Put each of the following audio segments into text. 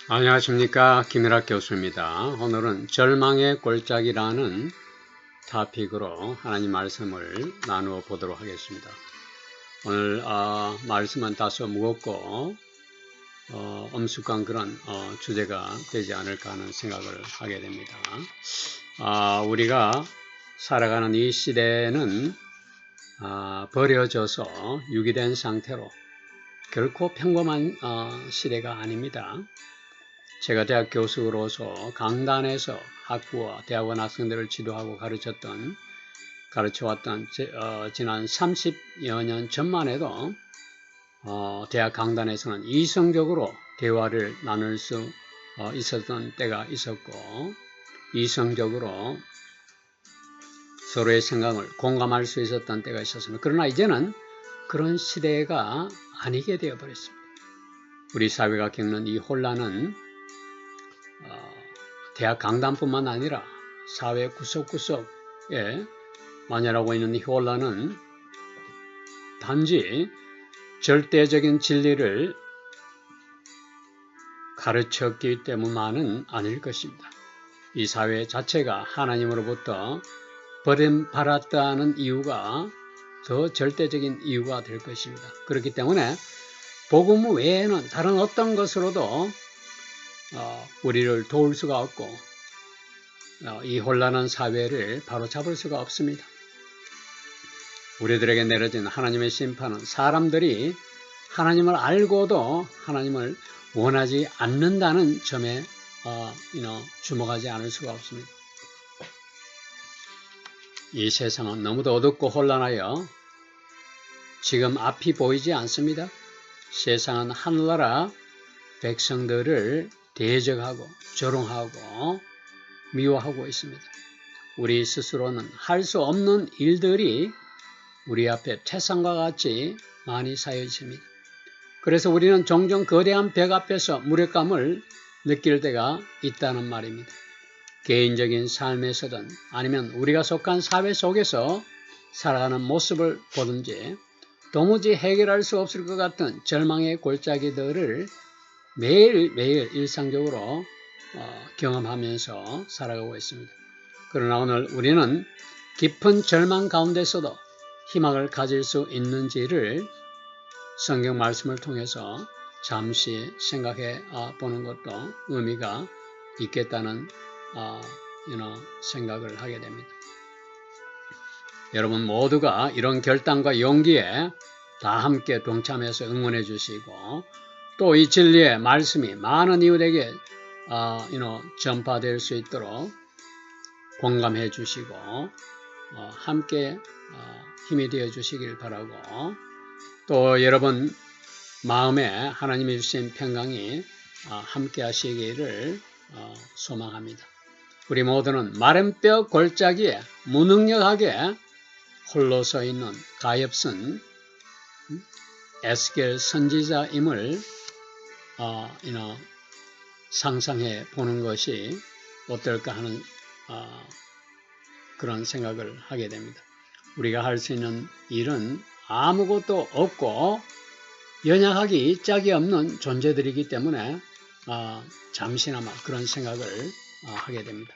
안녕하십니까, 김일학 교수입니다. 오늘은 절망의 골짜기라는 토픽으로 하나님 말씀을 나누어 보도록 하겠습니다. 오늘 말씀은 다소 무겁고 엄숙한 그런 주제가 되지 않을까 하는 생각을 하게 됩니다. 우리가 살아가는 이 시대는 버려져서 유기된 상태로 결코 평범한 시대가 아닙니다. 제가 대학 교수로서 강단에서 학부와 대학원 학생들을 지도하고 가르쳐왔던 지난 30여 년 전만 해도 대학 강단에서는 이성적으로 대화를 나눌 수 있었던 때가 있었고, 이성적으로 서로의 생각을 공감할 수 있었던 때가 있었습니다. 그러나 이제는 그런 시대가 아니게 되어버렸습니다. 우리 사회가 겪는 이 혼란은 대학 강단뿐만 아니라 사회 구석구석에 만연하고 있는 이 혼란은 단지 절대적인 진리를 가르쳤기 때문만은 아닐 것입니다. 이 사회 자체가 하나님으로부터 버림받았다는 이유가 더 절대적인 이유가 될 것입니다. 그렇기 때문에 복음 외에는 다른 어떤 것으로도 우리를 도울 수가 없고 이 혼란한 사회를 바로잡을 수가 없습니다. 우리들에게 내려진 하나님의 심판은 사람들이 하나님을 알고도 하나님을 원하지 않는다는 점에 주목하지 않을 수가 없습니다. 이 세상은 너무도 어둡고 혼란하여 지금 앞이 보이지 않습니다. 세상은 하늘나라 백성들을 대적하고 조롱하고 미워하고 있습니다. 우리 스스로는 할 수 없는 일들이 우리 앞에 태산과 같이 많이 쌓여 있습니다. 그래서 우리는 종종 거대한 벽 앞에서 무력감을 느낄 때가 있다는 말입니다. 개인적인 삶에서든 아니면 우리가 속한 사회 속에서 살아가는 모습을 보든지 도무지 해결할 수 없을 것 같은 절망의 골짜기들을 매일매일 일상적으로 경험하면서 살아가고 있습니다. 그러나 오늘 우리는 깊은 절망 가운데서도 희망을 가질 수 있는지를 성경 말씀을 통해서 잠시 생각해 보는 것도 의미가 있겠다는 생각을 하게 됩니다. 여러분 모두가 이런 결단과 용기에 다 함께 동참해서 응원해 주시고 또 이 진리의 말씀이 많은 이웃에게 전파될 수 있도록 공감해 주시고 함께 힘이 되어 주시길 바라고 또 여러분 마음에 하나님이 주신 평강이 함께 하시기를 소망합니다. 우리 모두는 마른 뼈 골짜기에 무능력하게 홀로 서 있는 가엾은 에스겔 선지자임을 상상해 보는 것이 어떨까 하는 그런 생각을 하게 됩니다. 우리가 할 수 있는 일은 아무것도 없고 연약하기 짝이 없는 존재들이기 때문에 잠시나마 그런 생각을 하게 됩니다.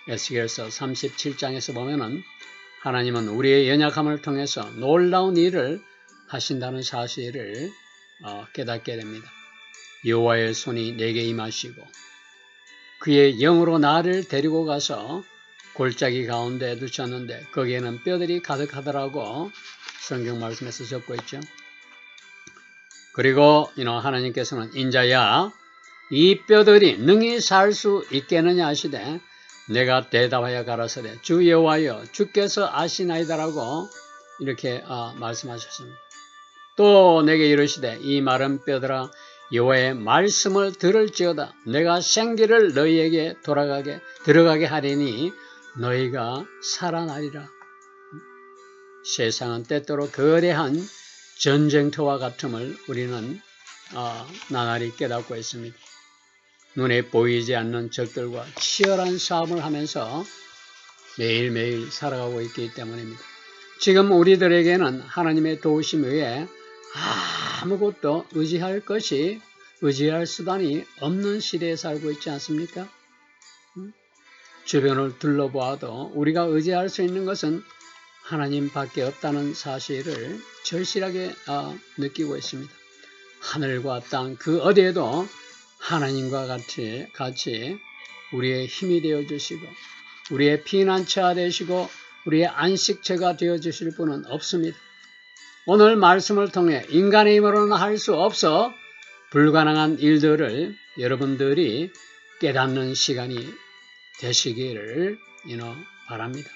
에스겔서 37장에서 보면은 하나님은 우리의 연약함을 통해서 놀라운 일을 하신다는 사실을 깨닫게 됩니다. 여호와의 손이 내게 임하시고 그의 영으로 나를 데리고 가서 골짜기 가운데 두셨는데 거기에는 뼈들이 가득하더라고 성경 말씀에서 적고 있죠. 그리고 하나님께서는 인자야 이 뼈들이 능히 살 수 있겠느냐 하시되 내가 대답하여 가라사대 주 여호와여 주께서 아시나이다라고 이렇게 말씀하셨습니다. 또 내게 이르시되 이 마른 뼈들아 여호와의 말씀을 들을지어다 내가 생기를 너희에게 들어가게 하리니 너희가 살아나리라. 세상은 때때로 거대한 전쟁터와 같음을 우리는 나날이 깨닫고 있습니다. 눈에 보이지 않는 적들과 치열한 싸움을 하면서 매일매일 살아가고 있기 때문입니다. 지금 우리들에게는 하나님의 도우심 외에 아무것도 의지할 수단이 없는 시대에 살고 있지 않습니까? 주변을 둘러보아도 우리가 의지할 수 있는 것은 하나님밖에 없다는 사실을 절실하게 느끼고 있습니다. 하늘과 땅 그 어디에도 하나님과 같이 우리의 힘이 되어주시고 우리의 피난처가 되시고 우리의 안식처가 되어주실 분은 없습니다. 오늘 말씀을 통해 인간의 힘으로는 할 수 없어 불가능한 일들을 여러분들이 깨닫는 시간이 되시기를 바랍니다.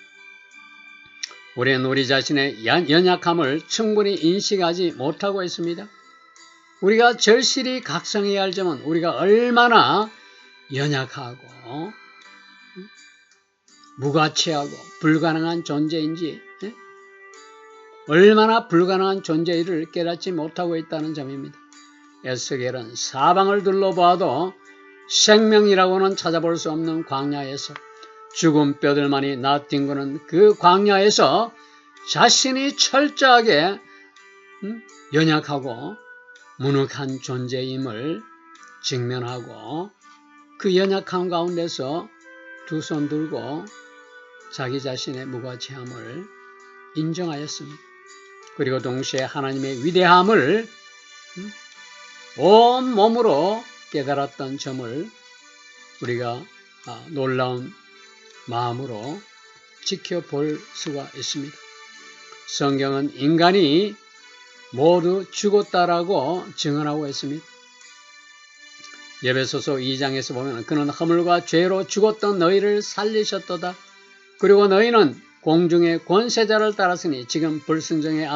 우리는 우리 자신의 연약함을 충분히 인식하지 못하고 있습니다. 우리가 절실히 각성해야 할 점은 우리가 얼마나 연약하고 무가치하고 불가능한 존재인지, 얼마나 불가능한 존재를 깨닫지 못하고 있다는 점입니다. 에스겔은 사방을 둘러봐도 생명이라고는 찾아볼 수 없는 광야에서 죽은 뼈들만이 나뒹구는 그 광야에서 자신이 철저하게 연약하고 무능한 존재임을 직면하고 그 연약함 가운데서 두 손 들고 자기 자신의 무가치함을 인정하였습니다. 그리고 동시에 하나님의 위대함을 온 몸으로 깨달았던 점을 우리가 놀라운 마음으로 지켜볼 수가 있습니다. 성경은 인간이 모두 죽었다라고 증언하고 있습니다. 에베소서 2장에서 보면 그는 허물과 죄로 죽었던 너희를 살리셨도다. 그리고 너희는 공중의 권세자를 따랐으니 지금 불순종의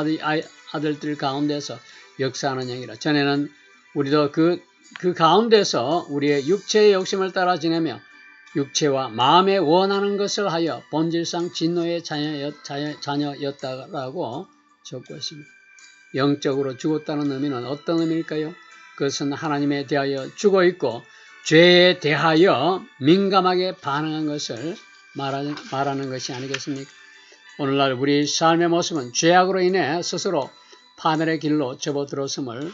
아들들 가운데서 역사하는 영이라. 전에는 우리도 그 가운데서 우리의 육체의 욕심을 따라 지내며 육체와 마음에 원하는 것을 하여 본질상 진노의 자녀였다라고 적고 있습니다. 영적으로 죽었다는 의미는 어떤 의미일까요? 그것은 하나님에 대하여 죽어 있고 죄에 대하여 민감하게 반응한 것을 말하는 것이 아니겠습니까? 오늘날 우리 삶의 모습은 죄악으로 인해 스스로 파멸의 길로 접어들었음을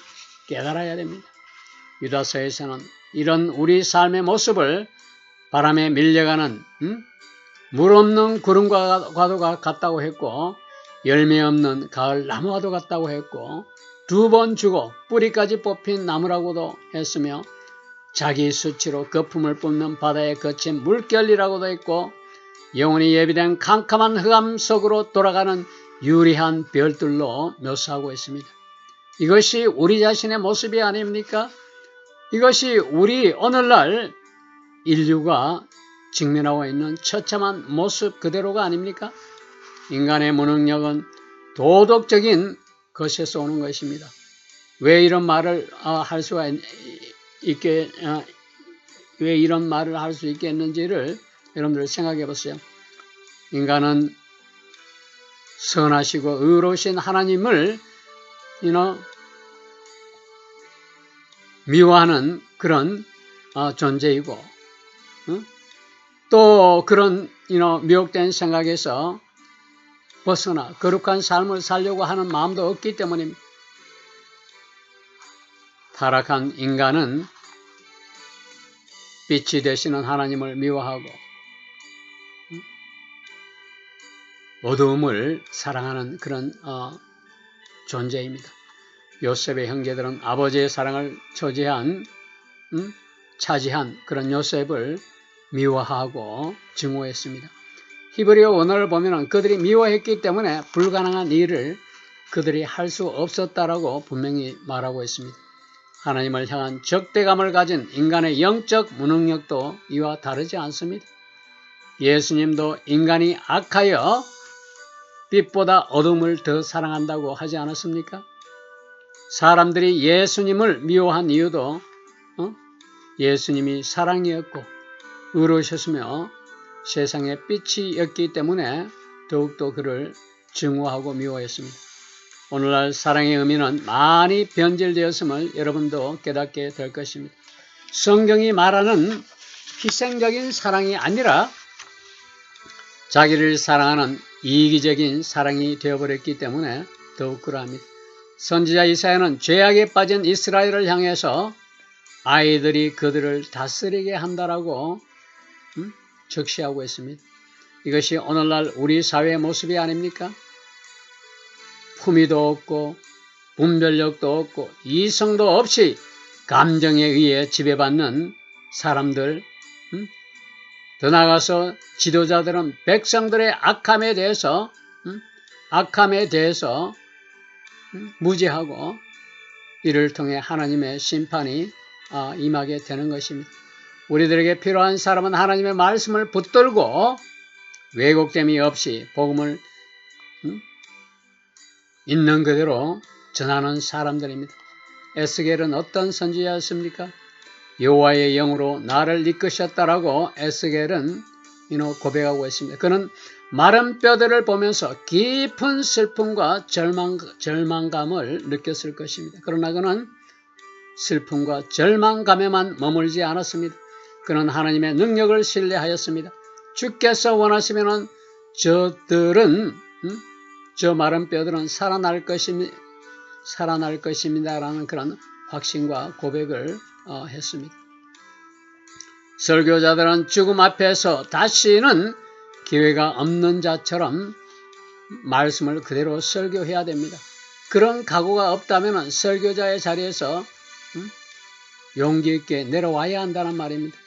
깨달아야 됩니다. 유다서에서는 이런 우리 삶의 모습을 바람에 밀려가는 물 없는 구름과도 같다고 했고 열매 없는 가을 나무와도 같다고 했고 2번 죽어 뿌리까지 뽑힌 나무라고도 했으며 자기 수치로 거품을 뿜는 바다에 거친 물결이라고도 했고 영원히 예비된 캄캄한 흑암 속으로 돌아가는 유리한 별들로 묘사하고 있습니다. 이것이 우리 자신의 모습이 아닙니까? 이것이 우리 오늘날 인류가 직면하고 있는 처참한 모습 그대로가 아닙니까? 인간의 무능력은 도덕적인 것에서 오는 것입니다. 왜 이런 말을 할 수가 있게 왜 이런 말을 할 수 있겠는지를 여러분들 생각해 보세요. 인간은 선하시고 의로우신 하나님을 미워하는 그런 존재이고 또 그런 미혹된 생각에서 벗어나 거룩한 삶을 살려고 하는 마음도 없기 때문입니다. 타락한 인간은 빛이 되시는 하나님을 미워하고 어두움을 사랑하는 그런 존재입니다. 요셉의 형제들은 아버지의 사랑을 차지한 그런 요셉을 미워하고 증오했습니다. 히브리어 원어를 보면 그들이 미워했기 때문에 불가능한 일을 그들이 할 수 없었다라고 분명히 말하고 있습니다. 하나님을 향한 적대감을 가진 인간의 영적 무능력도 이와 다르지 않습니다. 예수님도 인간이 악하여 빛보다 어둠을 더 사랑한다고 하지 않았습니까? 사람들이 예수님을 미워한 이유도 예수님이 사랑이었고 의로우셨으며 세상의 빛이었기 때문에 더욱더 그를 증오하고 미워했습니다. 오늘날 사랑의 의미는 많이 변질되었음을 여러분도 깨닫게 될 것입니다. 성경이 말하는 희생적인 사랑이 아니라 자기를 사랑하는 이기적인 사랑이 되어버렸기 때문에 더욱 그러합니다. 선지자 이사야는 죄악에 빠진 이스라엘을 향해서 아이들이 그들을 다스리게 한다라고 적시하고 있습니다. 이것이 오늘날 우리 사회의 모습이 아닙니까? 품위도 없고 분별력도 없고 이성도 없이 감정에 의해 지배받는 사람들, 더 나아가서 지도자들은 백성들의 악함에 대해서 무지하고 이를 통해 하나님의 심판이 임하게 되는 것입니다. 우리들에게 필요한 사람은 하나님의 말씀을 붙들고 왜곡됨이 없이 복음을 있는 그대로 전하는 사람들입니다. 에스겔은 어떤 선지자였습니까? 여호와의 영으로 나를 이끄셨다라고 에스겔은 고백하고 있습니다. 그는 마른 뼈들을 보면서 깊은 슬픔과 절망감을 느꼈을 것입니다. 그러나 그는 슬픔과 절망감에만 머물지 않았습니다. 그는 하나님의 능력을 신뢰하였습니다. 주께서 원하시면은 저 마른 뼈들은 살아날 것입니다라는 그런 확신과 고백을 했습니다. 설교자들은 죽음 앞에서 다시는 기회가 없는 자처럼 말씀을 그대로 설교해야 됩니다. 그런 각오가 없다면 설교자의 자리에서 용기 있게 내려와야 한다는 말입니다.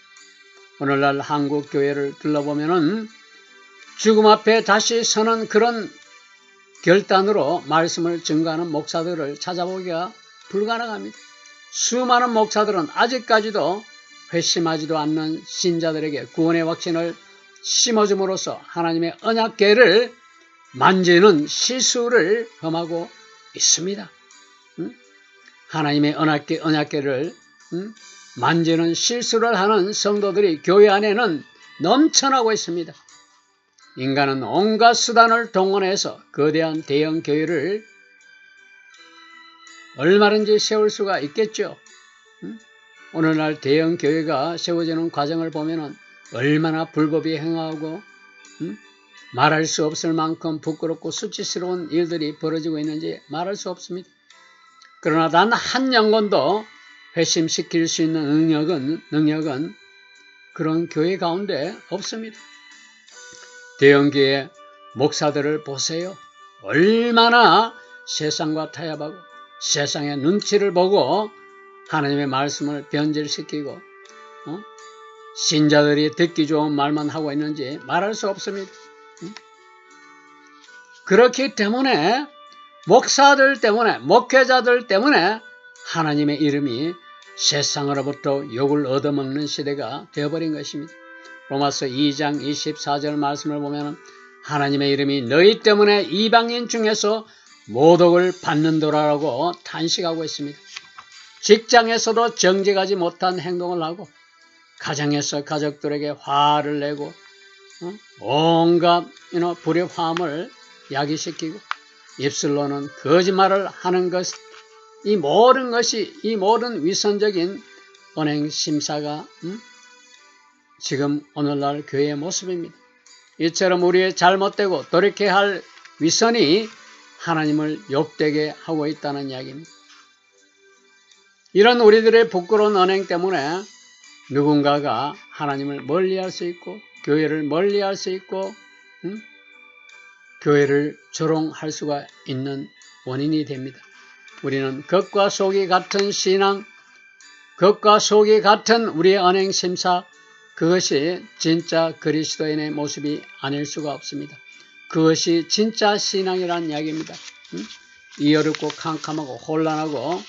오늘날 한국 교회를 둘러보면은 죽음 앞에 다시 서는 그런 결단으로 말씀을 증거하는 목사들을 찾아보기가 불가능합니다. 수많은 목사들은 아직까지도 회심하지도 않는 신자들에게 구원의 확신을 심어줌으로써 하나님의 언약궤를 만지는 실수를 범하고 있습니다. 하나님의 언약궤를 만지는 실수를 하는 성도들이 교회 안에는 넘쳐나고 있습니다. 인간은 온갖 수단을 동원해서 거대한 대형 교회를 얼마든지 세울 수가 있겠죠. 오늘날 대형 교회가 세워지는 과정을 보면은 얼마나 불법이 행하고 말할 수 없을 만큼 부끄럽고 수치스러운 일들이 벌어지고 있는지 말할 수 없습니다. 그러나 단 한 영혼도 회심시킬 수 있는 능력은 그런 교회 가운데 없습니다. 대형교회 목사들을 보세요. 얼마나 세상과 타협하고 세상의 눈치를 보고 하나님의 말씀을 변질시키고 신자들이 듣기 좋은 말만 하고 있는지 말할 수 없습니다. 그렇기 때문에 목사들 때문에 목회자들 때문에 하나님의 이름이 세상으로부터 욕을 얻어먹는 시대가 되어버린 것입니다. 로마서 2장 24절 말씀을 보면 하나님의 이름이 너희 때문에 이방인 중에서 모독을 받는도라고 탄식하고 있습니다. 직장에서도 정직하지 못한 행동을 하고 가정에서 가족들에게 화를 내고 온갖 불협화음을 야기시키고 입술로는 거짓말을 하는 것, 이 모든 위선적인 언행 심사가 지금 오늘날 교회의 모습입니다. 이처럼 우리의 잘못되고 돌이켜야 할 위선이 하나님을 욕되게 하고 있다는 이야기입니다. 이런 우리들의 부끄러운 언행 때문에 누군가가 하나님을 멀리할 수 있고 교회를 멀리할 수 있고 교회를 조롱할 수가 있는 원인이 됩니다. 우리는 겉과 속이 같은 신앙, 겉과 속이 같은 우리의 언행 심사, 그것이 진짜 그리스도인의 모습이 아닐 수가 없습니다. 그것이 진짜 신앙이라는 이야기입니다. 이 어렵고 캄캄하고 혼란하고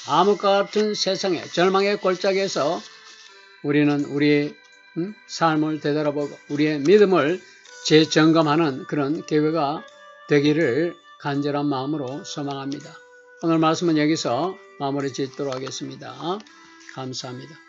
암흑과 같은 세상의 절망의 골짜기에서 우리는 우리의 삶을 되돌아보고 우리의 믿음을 재점검하는 그런 기회가 되기를 간절한 마음으로 소망합니다. 오늘 말씀은 여기서 마무리 짓도록 하겠습니다. 감사합니다.